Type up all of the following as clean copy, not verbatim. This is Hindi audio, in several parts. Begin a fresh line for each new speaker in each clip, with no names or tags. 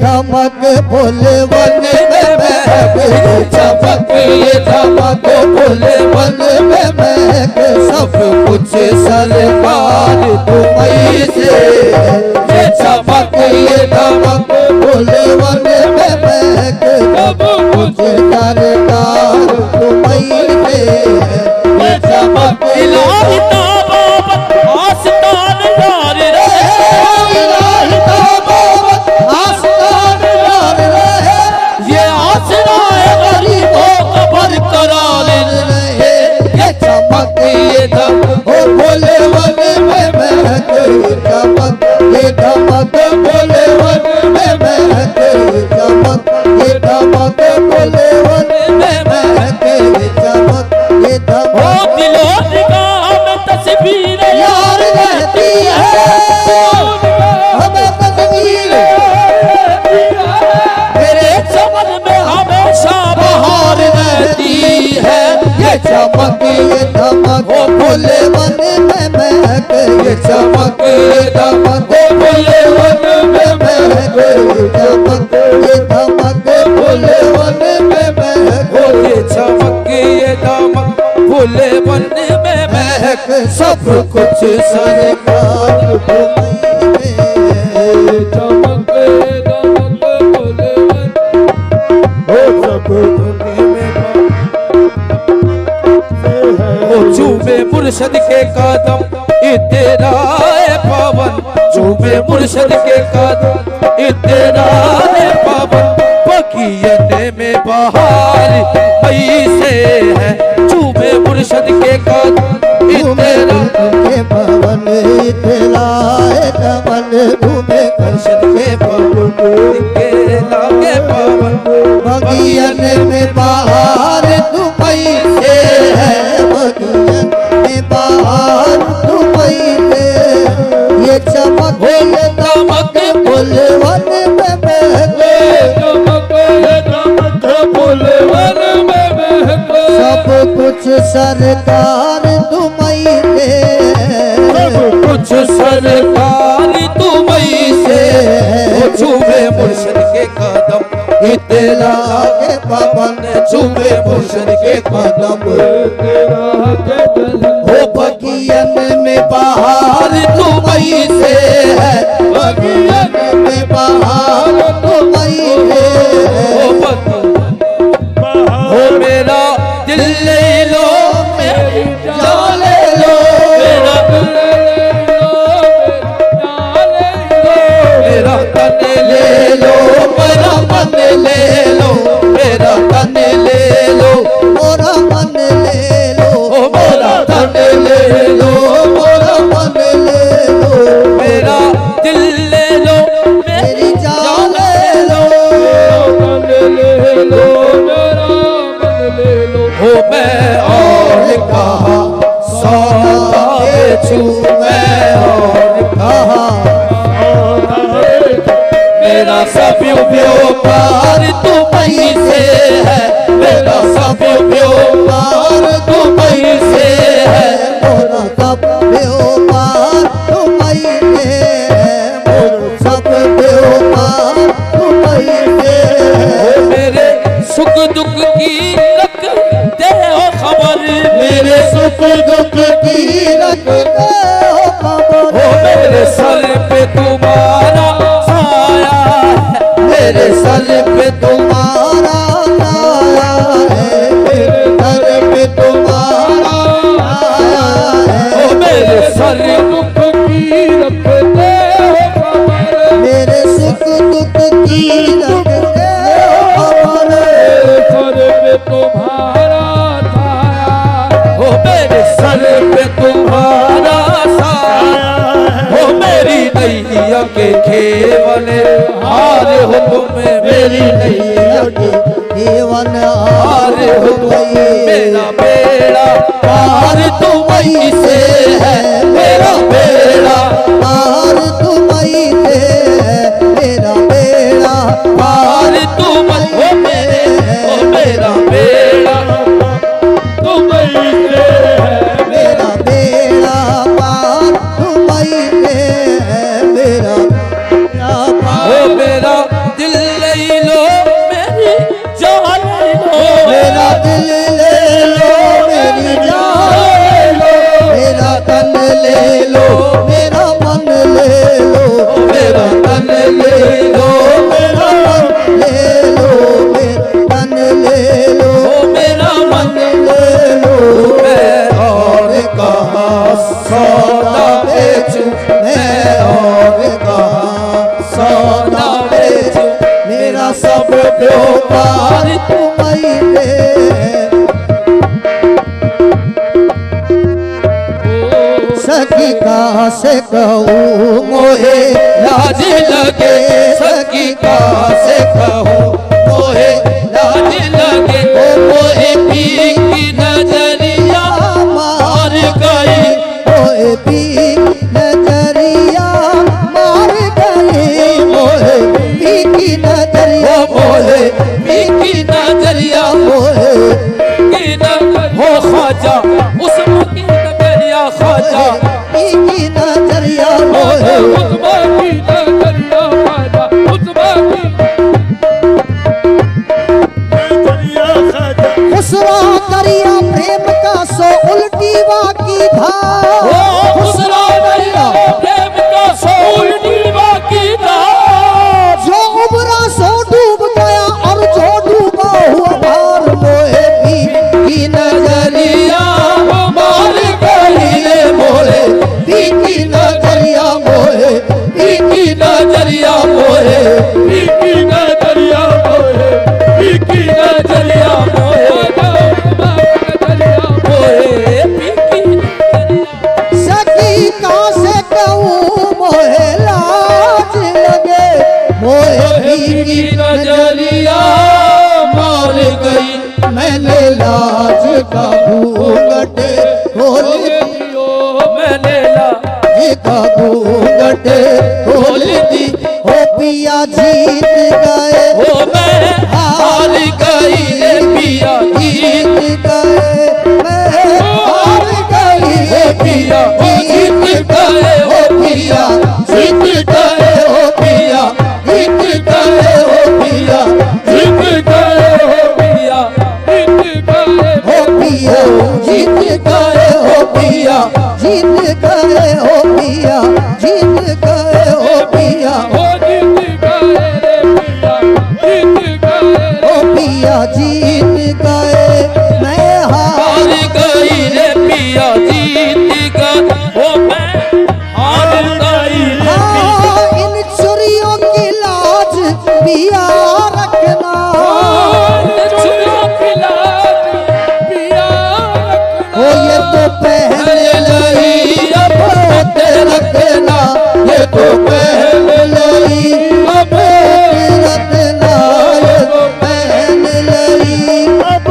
धमक फूल वन में महक, चमक ये धमक फूल वन में महक, सब कुछ सरकार तुम्हीं से। ये चमक ये धमक फूल वन में महक, सब कुछ सरकार तुम्हीं से। ये चमक
इलाही ताबत आस्तान यार रहे,
इलाही ताबत आस्तान यार रहे,
ये आसरा है गरीबों का बरकरार
रहे। ये चमक ये धमक भोले वन में महक, चमक ये धमक भोले वन में महक, चमक ये धमक भोले वन में महक, चमक ये धमक।
ओ दिलो निगाह में तस्वीर
यार रहती है, हमें तस्वीर
मेरे चमन में हमेशा बहार रहती है।
ये चमक ये धमक भोले वन में महक, ये चमक ये धमक भोले वन में महक, चमक ये धमक भोले वन में महक।
ये चमक ये दमक भोले वन में महक,
सब कुछ सरकार तुम्हीं में।
चमक दमक भोले वन सब तुम्हीं में। ओ चूमे मुर्शद के कदम तेरा है पावन, चूमे मुर्शद के कदम तेरा है पावन, बगियन में बहार मई से है। चूमे मुर्शद के कदम तेरा
के पवन तेरा दमन, घूमे मुर्शद के पवन
के लागे पावन,
बगियन में बहार तुम्हीं से है, बगियन में बहार तुम्हीं से। ये चमक ये दमक फूल वन में महक, सब कुछ सरकार तुम्हीं से।
कुछ सरकार तुम्हीं से। ओ चूमे मुर्शद के कदम
तेरा के पवन
चूमे मुर्शद के कदम
हो बगियन में बहार तुम्हीं से है, बगियन में बहार तुम्हीं से।
हो मेरा दिल ले लो, मेरी जान ले लो, मेरा दिल ले लो, मेरा तन ले लो, मेरा मन ले लो, मेरा तन ले लो,
मोरा मन ले लो,
मेरा तन ले लो,
मोरा मन ले लो,
मेरा दिल ले लो,
मेरी जान ले लो।
हो मैं और कहा सौदा बेचूं, मैं और
कहा
मेरा सब व्यापार तुम्हीं से है, मेरा सब व्यापार तुम्हीं से है।
मोरा सब व्यापार तुम्हीं से है, मोरा सब व्यापार तुम्हीं से है।
मेरे सुख दुख की रखते हो खबर, मेरे सुख दुख
की रखते हो खबर,
हो मेरे सर पे तुम्हारा साया है,
मेरे सर पे तुम्हारा आया है, मेरे सर पे तुम्हारा आया है।
हो मेरे सर दुख की रखते हो खबर,
मेरे सुख दुख की रखते हो खबर,
सर पे तुम्हारा साया, हो मेरे सर पे तुम्हारा साया, हो मेरी नैया के खेवल हार हो तुम्हें, मेरी नैया के
जीवन
हार हो तुम, मेरा बेड़ा पार तुम्हीं से है, मेरा बेड़ा
पार तुम्हीं से है, मेरा बेड़ा
पार तुम हो मेरे, हो मेरा बेड़ा तुम्हीं से है,
मेरा बेड़ा पार तुम्हीं से है, मेरा बेड़ा पार।
हो मेरा दिल
ले लो, मेरा मन ले लो, मेरा तन ले लो, मेरा मन ले लो, मेरा तन ले लो, मेरा मन ले लो। मैं और कहाँ सौदा बेचूं, मैं और कहाँ सौदा बेचूं, मेरा सब व्यापार तुम्हीं पे। सखी का से कहूँ मोहे लाज लगे, सखी का से कहूँ मोहे लाज लगे, ओ मोहे पीर की नजरिया मार गई, मोहे पीर नजरिया मार गई, मोहे पीर की नजरिया, मोहे पीर की नजरिया, मोहे की नजरिया हो ख्वाजा उसमें की नजरिया, ख्वाजा की नजरिया, मोहे
उस्मा की नजरिया, ख्वाजा उस्मा की नजरिया, ख्वाजा
खुसरा दरिया प्रेम का सो उल्टी वाकी धार,
खुसरा दरिया प्रेम का सो उल्टी वाकी धार,
जो उबरा सो डूब गया और जो डूबा हुआ भार, मोहे पीर की नजरिया मार गई रे, मोहे पीर की नजरिया, मोहे पीर की नजरिया, मोहे
पीर की नजरिया, मोहे पीर की नजरिया, मोहे
सखी का से कहूँ मोहे लाज लगे, मोहे पीर की नजरिया मार गई, मैंने लाज का घूंघट खोल दियो, मैंने लाज का घूंघट खोल दी, हो पिया जीत गए, हो मैं हार गई रे पिया जीत गए, मैं हार गई रे पिया जीत गए, हो पिया जीत गए, हो पिया जीत गए, हो पिया जीत गए, हो पिया जीत गए, हो पिया जीत गए, हो पिया जीत गए, हो पिया जीत गए, हो पिया जीत गए, मैं हार
गई रे पिया जीत गए, ओ मैं हार गई रे
हाँ, इन चुरियों की लाज पिया रखना,
छुरियों की लाज पिया
ओ ये तो पहन लई अब ते रखना, ये तो पहन लई अब ते रखना, ये तो पहन लई
अब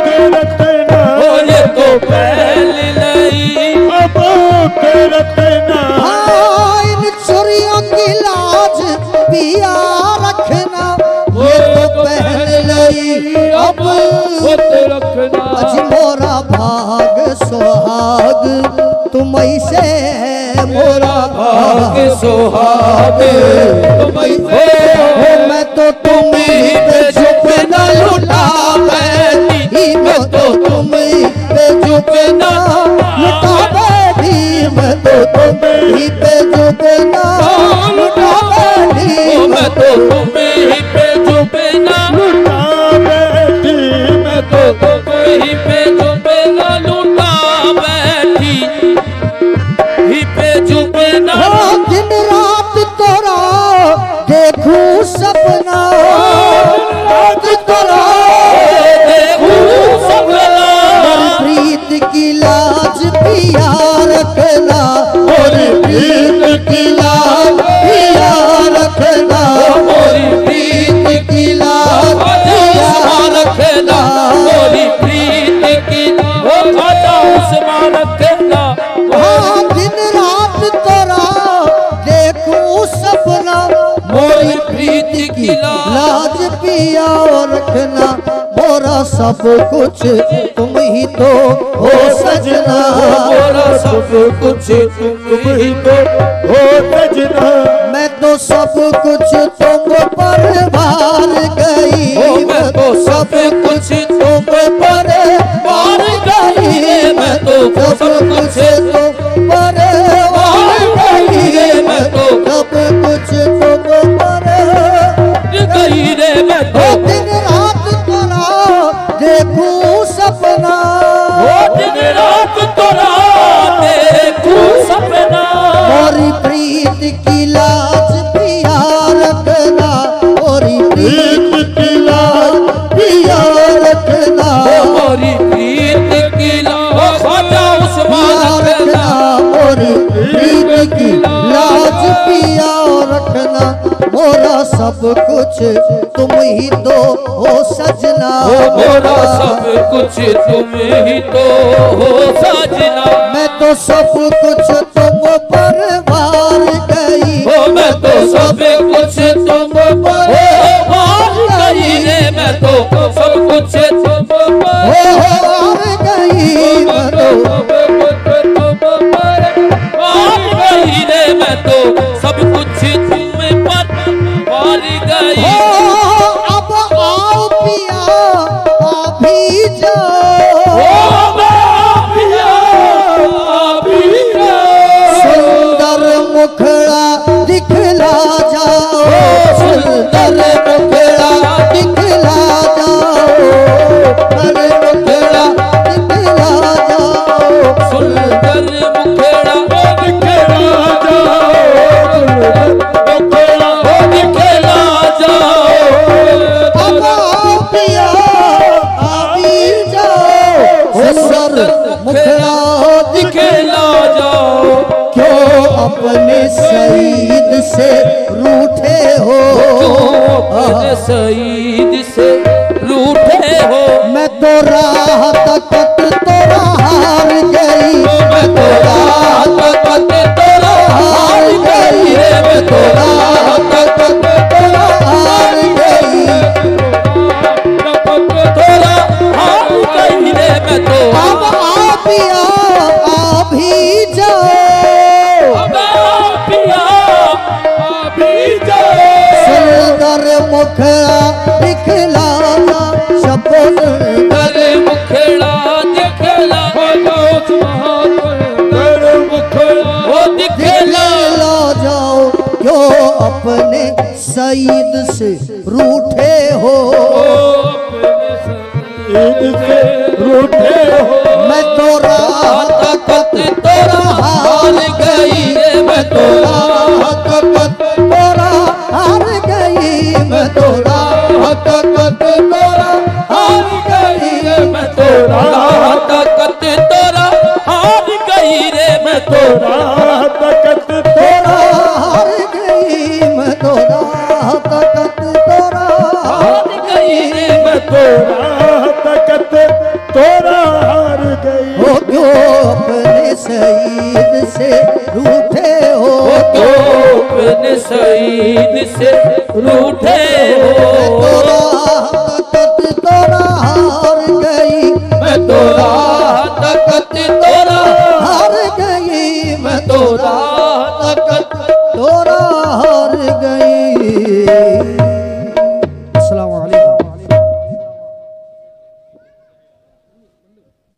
के रखना, ओ ये तो पहन लई अब के रखना,
हाँ, इन चोरियों की लाज पिया रखना, ये तो पहन लई अब
ते रखना,
अज मोरा भाग सुहाग तुम से है, मोरा भाग सुहाग तुम से हो, मैं तो तुम ही पे झुक न लुटा बैठी, मैं तो तुम ही पे झुक न लुटा बैठी, मैं तो तुम ही पे झुक न लुटा बैठी,
मैं तो तुम्हें पे झुके ना लुटा बैठी, मैं तो तुम्हें पे झुके ना लुटा बैठी, ही पे झुके ना
दिन रात तोरा देखूं सपना, रात तोरा
देखूं सपना,
प्रीत की लाज पिया रखना, और प्रीत की लाज पिया रखना, और प्रीत की लाज पिया रखना,
मोरी प्रीत की वो खाता उस्मान रखना,
हाँ, दिन रात तोरा देखूं सपना, मोरी प्रीत की लाज पिया रखना, मोरा सब कुछ तुम ही तो हो सजना,
मोरा सब कुछ तुम ही तो हो सजना,
मैं तो सब कुछ तुम पर भार गई, मैं तो सब कुछ तुम पर भार गई, मैं तो सब कुछ तुम पर पिया रखना मोरा सब कुछ तुम ही तो हो सजना,
मोरा सब कुछ तुम ही तो हो सजना।
मैं तो सब कुछ तुम पर वार गई,
मैं तो सब कुछ तुम पर वार गई रे, मैं तो सब कुछ तुम पर
वार गई, मैं तो
वार गई रे, मैं तो सब कुछ तुम पर वार गई।
अब आओ पिया अभी जाओ, सुंदर मुखड़ा दिखला जाओ, सुंदर मुखड़ा दिखला जाओ, सुंदर मुखड़ा दिखला जाओ,
सुंदर मुखड़ा दिखला जाओ, दिखला जाओ।
अब आओ पिया अभी जाओ, सुंदर मुखड़ा
दिखला जाओ।
क्यों अपने सईद से रूठे हो,
अपने सईद से रूठे हो।
मैं तो राह तकत तोरा हार गई, मैं तो राह तकत तोरा हार गई, मैं तो राह तकत तोरा हार गई।
तोरा हार गई रे, मैं तो
अब आ पिया अभी जाओ,
पिया अभी जाओ।
सुंदर मुखड़ा दिखला शबन
सुंदर मुखड़ा दिखला दिखला
जाओ। क्यों अपने सईद से रूठे हो,
रूठे हो।
मैं तो राह तकत
तोरा हार गई रे, मैं तो
राह तकत तोरा हार गई, मैं तो राह तकत तोरा हार गई,
मैं तो राह तकत तोरा हार गई रे, मैं तो राह तकत
तोरा हार गई, मैं तो राह तकत तोरा
हार गई रे, मैं तो राह तकत तोरा हार गई।
हो। क्यों अपने सईद से रूठे हो,
तो अपने सईद से रूठे हो।
तोरा हार गई,
मैं तो राह तकत तोरा
हार गई, मैं
तो राह